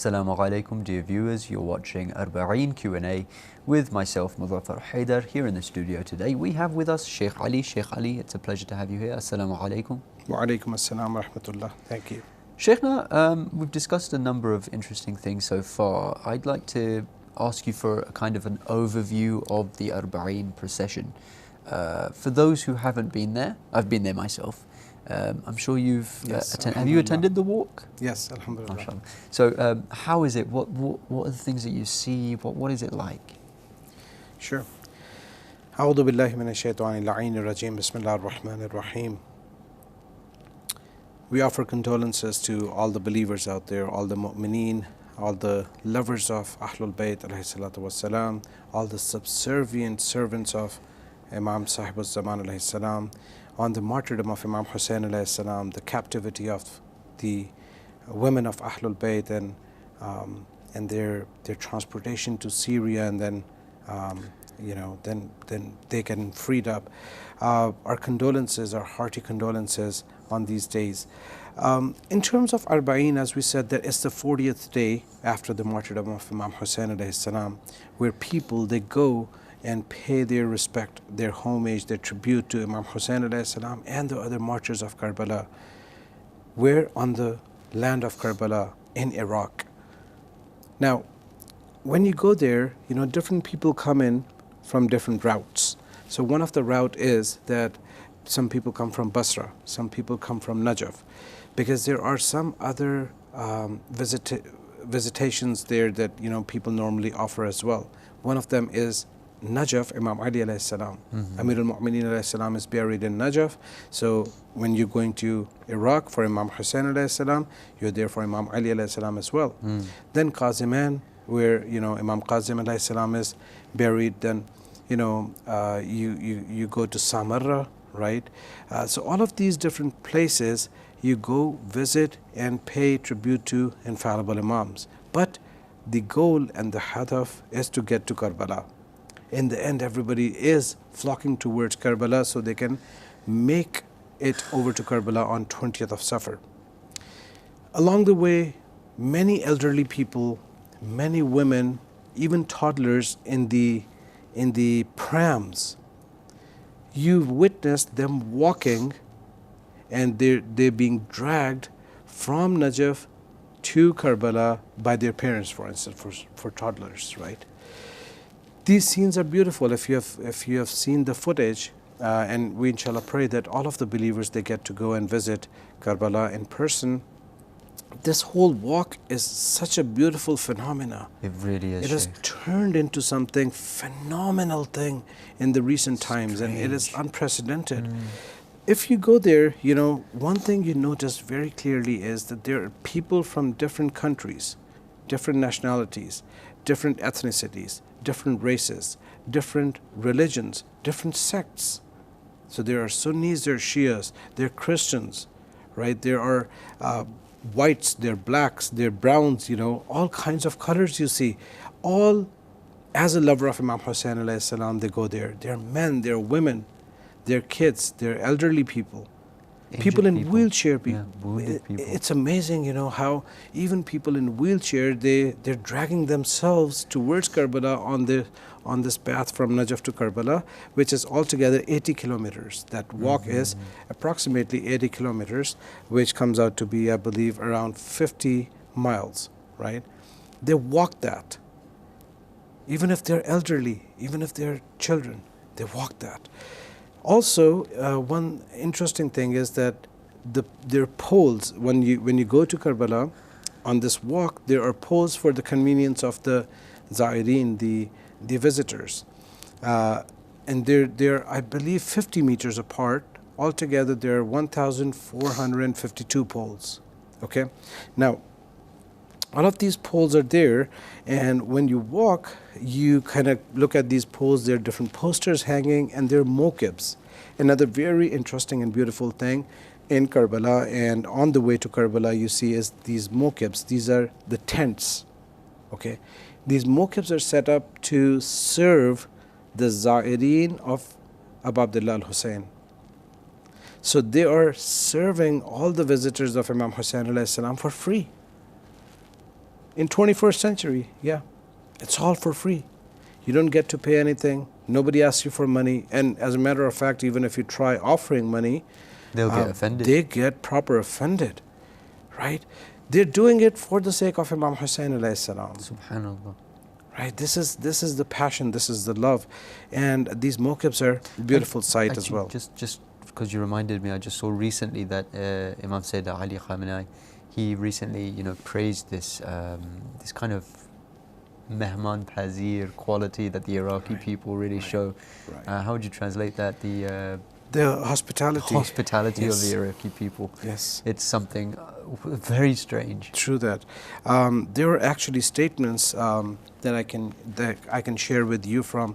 Assalamu alaikum, dear viewers. You're watching Arba'een Q&A with myself, Muzaffar Hyder, here in the studio today. We have with us Sheikh Ali. Sheikh Ali, it's a pleasure to have you here. Assalamu alaikum. Wa alaikum assalam wa rahmatullah. Thank you. Sheikhna, we've discussed a number of interesting things so far. I'd like to ask you for a kind of an overview of the Arba'een procession. For those who haven't been there, I've been there myself. I'm sure you've have you attended the walk? Yes, alhamdulillah. MashaAllah. So how is it? What are the things that you see? What is it like? Sure. A'udhu billahi minash shaitanir rajim. Bismillahir rahmanir rahim. We offer condolences to all the believers out there, all the mu'mineen, all the lovers of Ahlul Bayt alayhi salatu wassalam, all the subservient servants of Imam Sahib Zaman alayhi salam, on the martyrdom of Imam Hussein alayhi salam, the captivity of the women of Ahlul Bayt and their transportation to Syria, and then then they get freed up. Our condolences, our hearty condolences on these days. In terms of Arba'een, as we said, that it's the 40th day after the martyrdom of Imam Hussein alayhi salam, where people, they go and pay their respect, their homage, their tribute to Imam Hussein alayhi salam and the other martyrs of Karbala. We're on the land of Karbala in Iraq. Now, when you go there, different people come in from different routes. So one of the route is that some people come from Basra, some people come from Najaf, because there are some other visitations there that people normally offer as well. One of them is Najaf. Imam Ali alayhi salam, Amir al-Mu'mineen alayhi salam is buried in Najaf. So when you're going to Iraq for Imam Hussein alayhi salam, you're there for Imam Ali alayhi salam as well. Then Qaziman, where Imam Qazim alayhi salam is buried. Then you go to Samarra, right? So all of these different places you go visit and pay tribute to infallible imams. But the goal and the hadaf is to get to Karbala. In the end, everybody is flocking towards Karbala so they can make it over to Karbala on 20th of Safar. Along the way, many elderly people, many women, even toddlers in the prams, you've witnessed them walking, and they're being dragged from Najaf to Karbala by their parents, for instance, for toddlers, right? These scenes are beautiful. If you have seen the footage, and we inshallah pray that all of the believers, they get to go and visit Karbala in person. This whole walk is such a beautiful phenomena. It really is. It has turned into something phenomenal thing in the recent times, and it is unprecedented. If you go there, one thing you notice very clearly is that there are people from different countries, different nationalities, different ethnicities, different races, different religions, different sects. So there are Sunnis, there are Shias, there are Christians, right? There are whites, there are blacks, there are browns, all kinds of colors you see. All, as a lover of Imam Hussein alayhi salam, they go there. There are men, there are women, there are kids, there are elderly people. People in wheelchair people. It's amazing, how even people in wheelchair, they're dragging themselves towards Karbala on this path from Najaf to Karbala, which is altogether 80 kilometers. That walk is approximately 80 kilometers, which comes out to be, I believe, around 50 miles, right? They walk that. Even if they're elderly, even if they're children, they walk that. Also, one interesting thing is that there are poles. When you go to Karbala, on this walk, there are poles for the convenience of the Za'ireen, the visitors. And they're, I believe, 50 meters apart. Altogether, there are 1,452 poles. Okay? Now, all of these poles are there, and when you walk, you kind of look at these poles. There are different posters hanging, and there are mokibs. Another very interesting and beautiful thing in Karbala, and on the way to Karbala, you see is these mokibs. These are the tents. Okay, these mokibs are set up to serve the Za'ireen of Abu Abdullah al-Hussein. So they are serving all the visitors of Imam Hussein alayhi salam for free. in 21st century, yeah, it's all for free. You don't get to pay anything. Nobody asks you for money. And as a matter of fact, even if you try offering money, They'll get offended. They get proper offended, right? They're doing it for the sake of Imam Hussein alayhi salam. Subhanallah. Right? This is the passion, this is the love. And these mawqifs are a beautiful sight as well. Just because you reminded me, I just saw recently that Imam Sayyid Ali Khamenei, he recently, praised this this kind of mehman pazir quality that the Iraqi people really show. Right. How would you translate that? The hospitality. Hospitality Yes. of the Iraqi people. Yes. It's something very strange. True that. There are actually statements that I can share with you from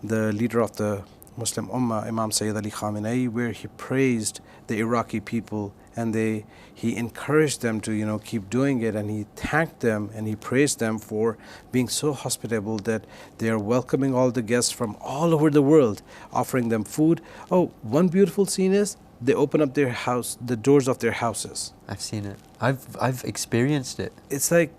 the leader of the Muslim Ummah, Imam Sayyid Ali Khamenei, where he praised the Iraqi people and he encouraged them to keep doing it, and he thanked them and he praised them for being so hospitable that they are welcoming all the guests from all over the world, offering them food. Oh, one beautiful scene is they open up the doors of their houses. I've seen it. I've experienced it. It's like,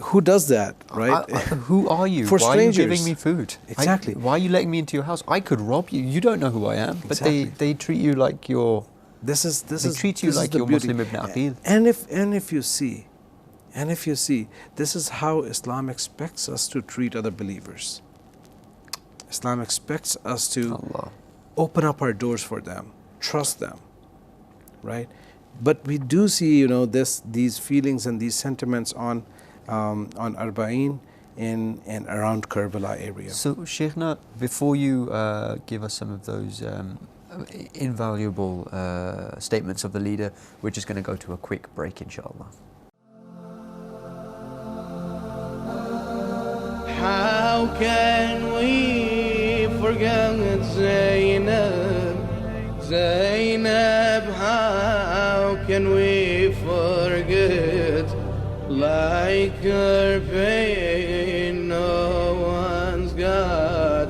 who does that, right? Who are you? For Why strangers. are you giving me food? Exactly. Why are you letting me into your house? I could rob you. You don't know who I am. But Exactly. they treat you like you're... They treat you like you're Muslim Ibn Aqil. And if you see, this is how Islam expects us to treat other believers. Islam expects us to Allah. open up our doors for them, trust them, right? But we do see, these feelings and these sentiments on Arba'een and around Karbala area. So, Sheikhna, before you give us some of those invaluable statements of the leader, we're just going to go to a quick break, inshallah. How can we forget Zainab? Zainab, how can we forget? Like her pain no one's got,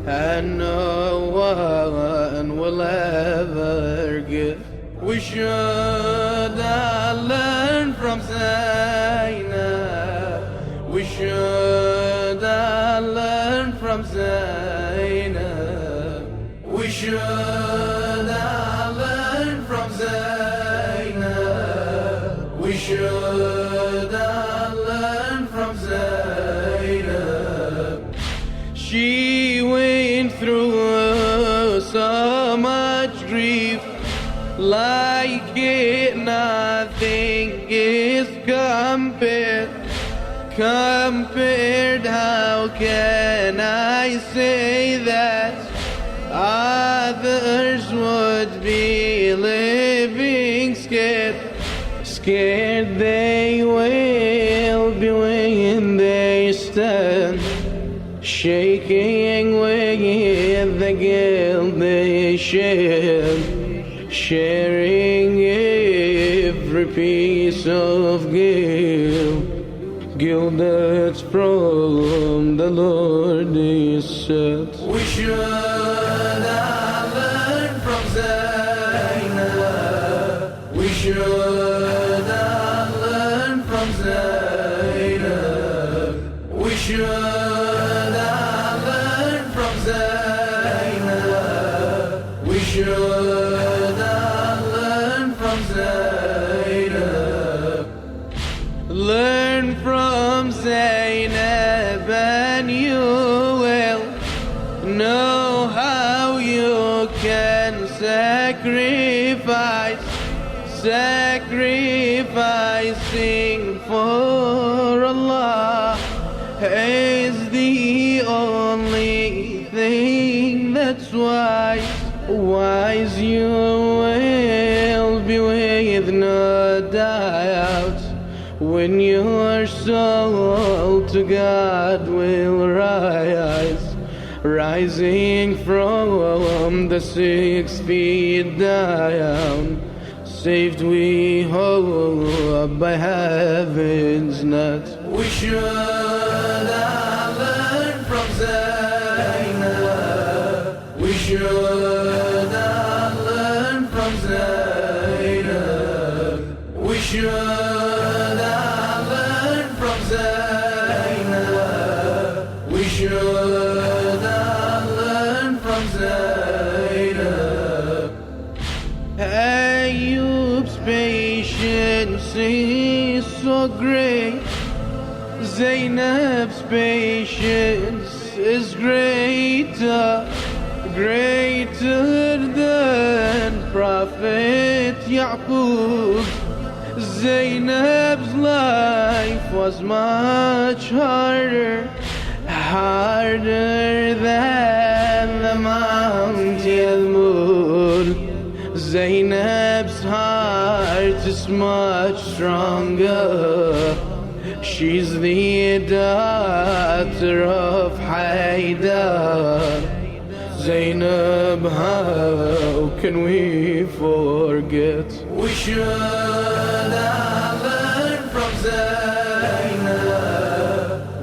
and no one will ever give. We should have learned from Zainab. We should have learned from Zainab. We should have learned from Zainab. We should have learned from Zainab. She went through so much grief, like it nothing is compared. How can I say that others would be living scared? Scared they will be when they stand, shaking with the guilt they share, sharing every piece of guilt that's from the Lord is set. We should have learned from Zainab. We should have learned from Zainab. We should have learned from Zainab. We should have learned from Zainab. Learn from Zainab and you will know how you can sacrificing for Allah is the only thing that's wise you will be with no doubt. When your soul to God will rise, rising from the 6 feet down, saved we hope by heaven's net. We should have learned from Zainab. We should have learned from Zainab. We should from Zainab. Ayyub's patience is so great. Zainab's patience is greater than Prophet Yaqub. Zainab's life was much harder than the Mount Yalmul. Zainab's heart is much stronger. She's the daughter of Hyder. Zainab, how can we forget? We should have learned from Zainab.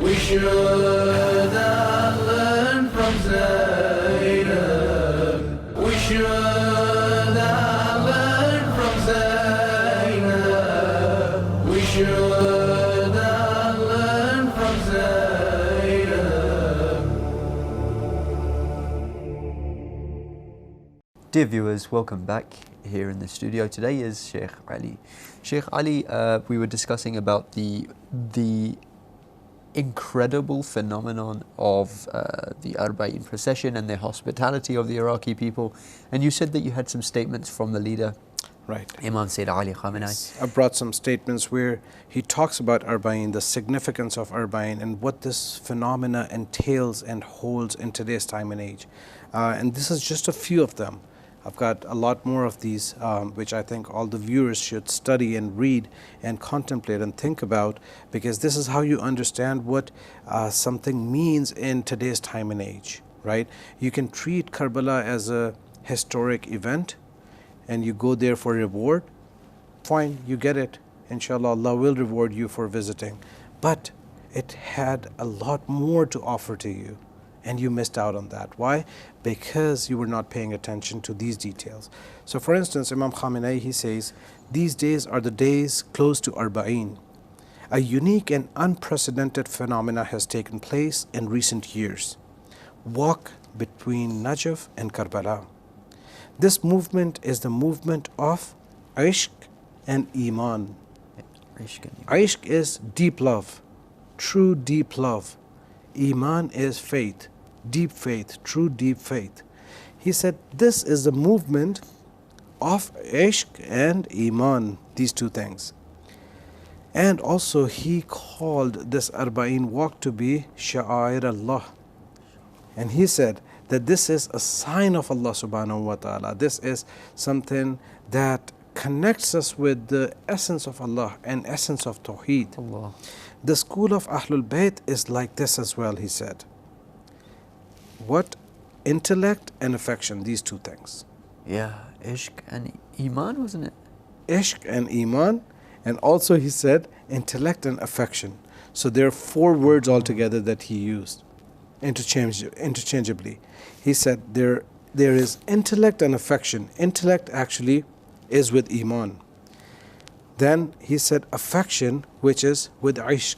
We should have learned from Zainab. We should have learned from Zainab. We should have learned from Zainab. Dear viewers, welcome back. Here in the studio today is Sheikh Ali. Sheikh Ali, we were discussing about the incredible phenomenon of the Arba'een procession and the hospitality of the Iraqi people, and you said that you had some statements from the leader, Right. Imam Sayyid Ali Khamenei. I brought some statements where he talks about Arba'een, the significance of Arba'een, and what this phenomena entails and holds in today's time and age. And this is just a few of them. I've got a lot more of these, which I think all the viewers should study and read and contemplate and think about, because this is how you understand what something means in today's time and age, right? You can treat Karbala as a historic event and you go there for reward. Fine, you get it. Inshallah, Allah will reward you for visiting. But it had a lot more to offer to you, and you missed out on that. Why? Because you were not paying attention to these details. So for instance, Imam Khamenei, he says, these days are the days close to Arba'een. A unique and unprecedented phenomena has taken place in recent years. Walk between Najaf and Karbala. This movement is the movement of Ishq and Iman. Ishq is deep love, true deep love. Iman is faith, deep faith, true deep faith. He said this is the movement of Ishq and Iman, these two things. And also he called this Arba'een walk to be Sha'air Allah. And he said that this is a sign of Allah subhanahu wa ta'ala. This is something that connects us with the essence of Allah and essence of Tawheed. Allah. The school of Ahlul Bayt is like this as well, he said. What? Intellect and affection, these two things. Yeah, Ishq and Iman, wasn't it? Ishq and Iman, and also he said intellect and affection. So there are four words altogether that he used interchangeably. He said there is intellect and affection. Intellect actually is with Iman. Then he said affection, which is with Ishq,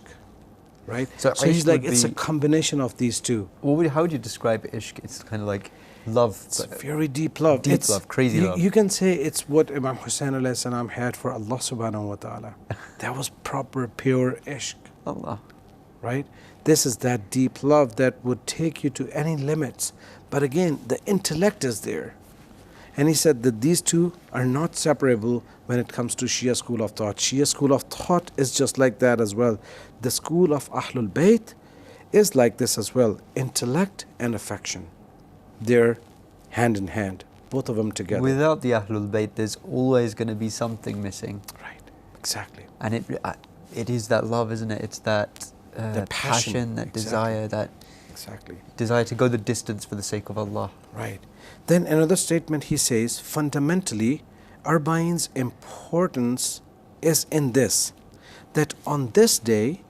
right? So he's ishq like, would it's a be- combination of these two. How would you describe Ishq? It's kind of like love. It's very deep love. Deep It's- love, crazy love. You can say it's what Imam Hussain alayhi salam had for Allah subhanahu wa ta'ala. That was proper, pure ishq, Allah. right? This is that deep love that would take you to any limits. But again, the intellect is there. And he said that these two are not separable when it comes to Shia school of thought. Shia school of thought is just like that as well. The school of Ahlul Bayt is like this as well. Intellect and affection. They're hand in hand, both of them together. Without the Ahlul Bayt, there's always going to be something missing. Right, exactly. And it is that love, isn't it? It's that passion, that desire, that Exactly. desire to go the distance for the sake of Allah. Right. Then another statement he says, fundamentally, Arba'een's importance is in this, that on this day,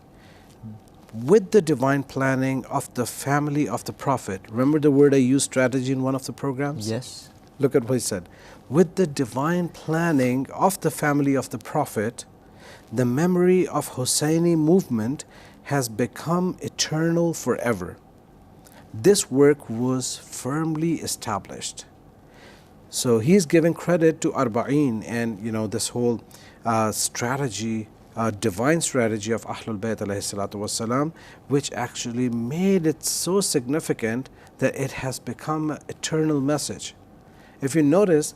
with the divine planning of the family of the Prophet, remember the word I used, strategy, in one of the programs? Yes. Look at what he said. With the divine planning of the family of the Prophet, the memory of Husseini movement has become eternal forever. this work was firmly established. So he's giving credit to Arba'een and this whole strategy, divine strategy of Ahlul Bayt alayhi salatu wasalam, which actually made it so significant that it has become an eternal message. If you notice,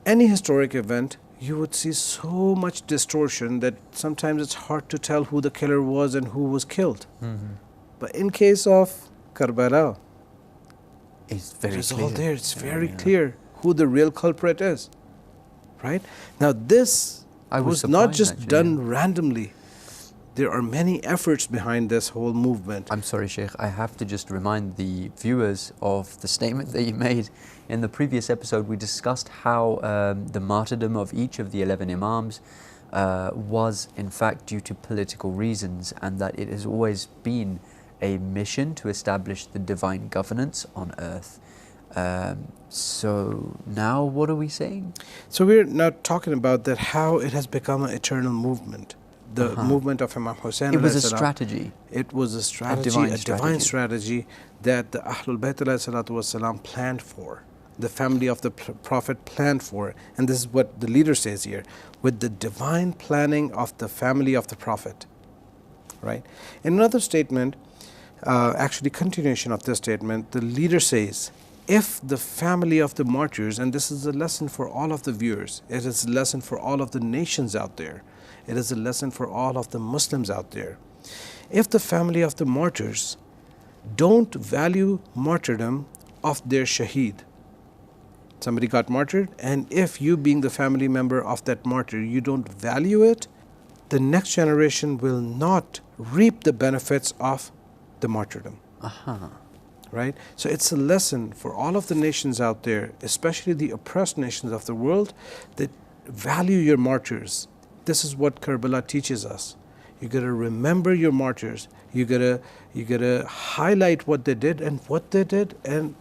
any historic event, you would see so much distortion that sometimes it's hard to tell who the killer was and who was killed. But in case of Karbala, It's very it's clear. all there. It's very clear who the real culprit is. Right? Now this I was was not surprised, just actually, done randomly. There are many efforts behind this whole movement. I'm sorry, Sheikh, I have to just remind the viewers of the statement that you made. In the previous episode, we discussed how the martyrdom of each of the 11 Imams was in fact due to political reasons, and that it has always been a mission to establish the divine governance on earth. So now what are we saying? So we're now talking about that, how it has become an eternal movement. The movement of Imam Hussein. It was a alayhi salam, strategy. It was a strategy, divine divine strategy that the Ahlul Bayt alayhi salatu wasalam planned for. The family of the Prophet planned for. And this is what the leader says here. With the divine planning of the family of the Prophet. Right? In another statement, actually continuation of this statement, the leader says, if the family of the martyrs, and this is a lesson for all of the viewers, it is a lesson for all of the nations out there, it is a lesson for all of the Muslims out there. If the family of the martyrs don't value martyrdom of their shaheed, somebody got martyred, and if you being the family member of that martyr, you don't value it, the next generation will not reap the benefits of the martyrdom. Right? So it's a lesson for all of the nations out there, especially the oppressed nations of the world, that value your martyrs. This is what Karbala teaches us. You gotta remember your martyrs. You gotta highlight what they did and what they did, and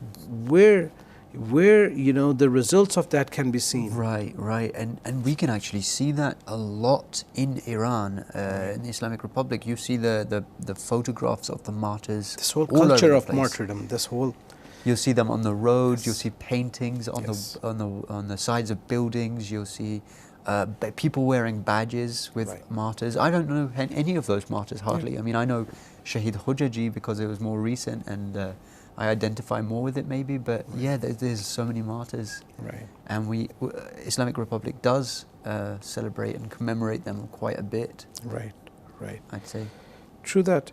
where the results of that can be seen. Right. And we can actually see that a lot in Iran, in the Islamic Republic. You see the photographs of the martyrs. This whole all over culture the of place. martyrdom. This whole. You'll see them on the roads. You'll see paintings on Yes. on the sides of buildings. You'll see people wearing badges with martyrs. I don't know any of those martyrs hardly. I mean, I know Shaheed Hujaji because it was more recent, and I identify more with it maybe. But yeah, there's so many martyrs. Right. And Islamic Republic does celebrate and commemorate them quite a bit. Right. I'd say. True that.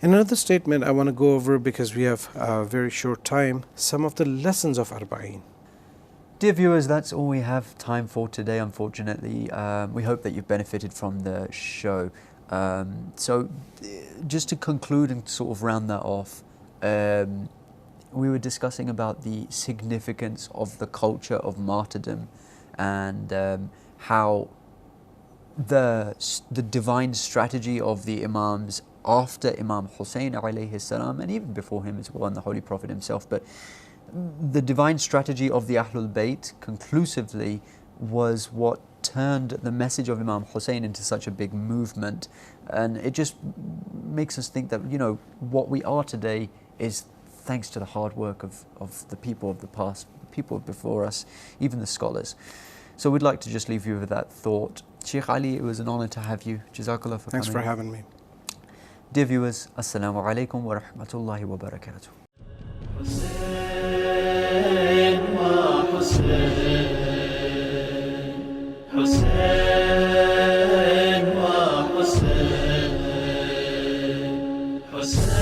In another statement I want to go over, because we have a very short time, some of the lessons of Arba'een. Dear viewers, that's all we have time for today, unfortunately. We hope that you've benefited from the show. So just to conclude and sort of round that off, we were discussing about the significance of the culture of martyrdom, and how the divine strategy of the Imams after Imam Hussein alayhi salam, and even before him as well, and the Holy Prophet himself, but the divine strategy of the Ahlul Bayt conclusively was what turned the message of Imam Hussein into such a big movement. And it just makes us think that, what we are today is thanks to the hard work of the people of the past, the people before us, even the scholars. So we'd like to just leave you with that thought. Sheikh Ali, it was an honor to have you. Jazakallah for coming. Thanks for having me. Dear viewers, Assalamu alaikum wa rahmatullahi wa barakatuh. حسين